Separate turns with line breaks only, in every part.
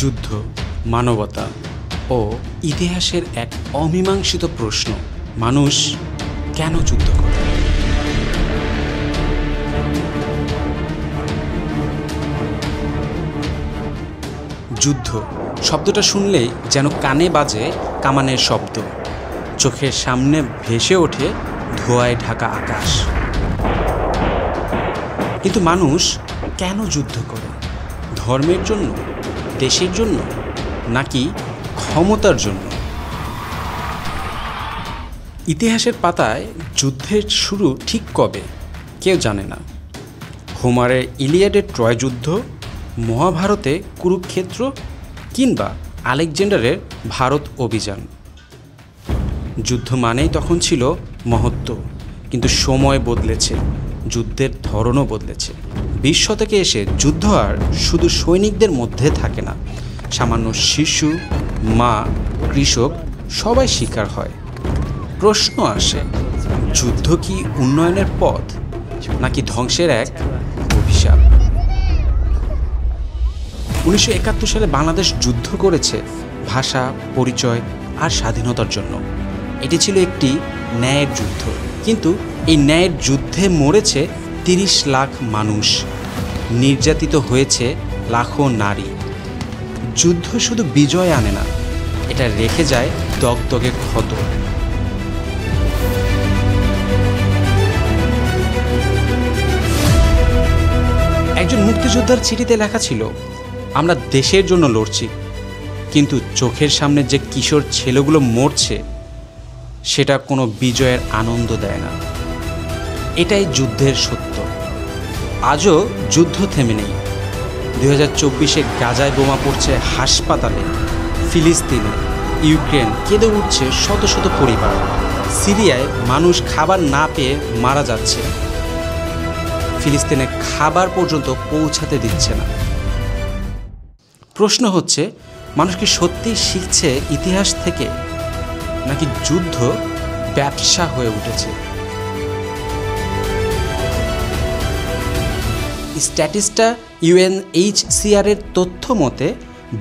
যুদ্ধ, মানবতা ও ইতিহাসের এক অমীমাংসিত প্রশ্ন। মানুষ কেন যুদ্ধ করে? যুদ্ধ শব্দটা শুনলেই যেন কানে বাজে কামানের শব্দ, চোখের সামনে ভেসে ওঠে ধোঁয়ায় ঢাকা আকাশ। কিন্তু মানুষ কেন যুদ্ধ করে? ধর্মের জন্য, দেশের জন্য, নাকি ক্ষমতার জন্য? ইতিহাসের পাতায় যুদ্ধের শুরু ঠিক কবে কেউ জানে না। হোমারের ইলিয়াডের ট্রয় যুদ্ধ, মহাভারতে কুরুক্ষেত্র, কিংবা আলেকজান্ডারের ভারত অভিযান। যুদ্ধ মানেই তখন ছিল মহত্ব, কিন্তু সময় বদলেছে, যুদ্ধের ধরনও বদলেছে। 20 শতকে এসে যুদ্ধ আর শুধু সৈনিকদের মধ্যে থাকে না, সামান্য শিশু, মা, কৃষক সবাই শিকার হয়। প্রশ্ন আসে, যুদ্ধ কি উন্নয়নের পথ নাকি ধ্বংসের এক অভিশাপ? 1971 সালে বাংলাদেশ যুদ্ধ করেছে ভাষা, পরিচয় আর স্বাধীনতার জন্য। এটি ছিল একটি ন্যায়ের যুদ্ধ, কিন্তু এই ন্যায়ের যুদ্ধে মরেছে 30 লাখ মানুষ, নির্যাতিত হয়েছে লাখো নারী। যুদ্ধ শুধু বিজয় আনে না, এটা রেখে যায় দগদগে ক্ষত। একজন মুক্তিযোদ্ধার চিঠিতে লেখা ছিল, আমরা দেশের জন্য লড়ছি, কিন্তু চোখের সামনে যে কিশোর ছেলেগুলো মরছে সেটা কোনো বিজয়ের আনন্দ দেয় না। এটাই যুদ্ধের সত্য। আজও যুদ্ধ থেমে নেই। 2024-এ গাজায় বোমা পড়ছে হাসপাতালে, ফিলিস্তিনে, ইউক্রেন কেঁদে উঠছে শত শত পরিবার, সিরিয়ায় মানুষ খাবার না পেয়ে মারা যাচ্ছে, ফিলিস্তিনে খাবার পর্যন্ত পৌঁছাতে দিচ্ছে না। প্রশ্ন হচ্ছে, মানুষ কি সত্যিই শিখছে ইতিহাস থেকে, নাকি যুদ্ধ ব্যবসা হয়ে উঠেছে? স্ট্যাটিস্টা UNHCR এর তথ্য মতে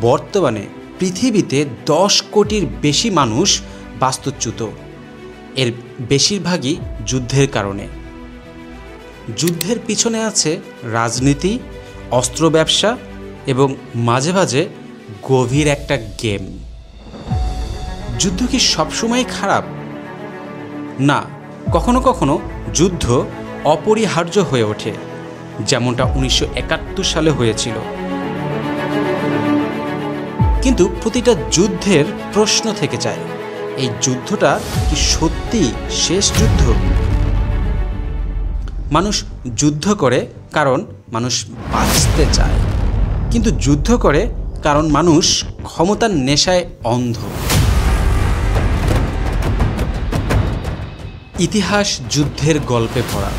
বর্তমানে পৃথিবীতে 10 কোটির বেশি মানুষ বাস্তুচ্যুত। এর বেশিরভাগই যুদ্ধের কারণে। যুদ্ধের পিছনে আছে রাজনীতি, অস্ত্র ব্যবসা এবং মাঝে মাঝে গভীর একটা গেম। যুদ্ধ কি সবসময় খারাপ? না, কখনো কখনো যুদ্ধ অপরিহার্য হয়ে ওঠে, যেমনটা 1971 সালে হয়েছিল। কিন্তু প্রতিটা যুদ্ধের প্রশ্ন থেকে যায়, এই যুদ্ধটা কি সত্যি শেষ যুদ্ধ? মানুষ যুদ্ধ করে কারণ মানুষ বাঁচতে চায়, কিন্তু যুদ্ধ করে কারণ মানুষ ক্ষমতার নেশায় অন্ধ। ইতিহাস যুদ্ধের গল্পে ভরা,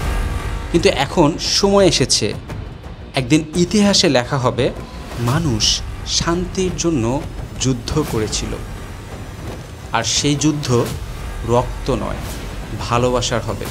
কিন্তু এখন সময় এসেছে, একদিন ইতিহাসে লেখা হবে মানুষ শান্তির জন্য যুদ্ধ করেছিল, আর সেই যুদ্ধ রক্ত নয়, ভালোবাসার হবে।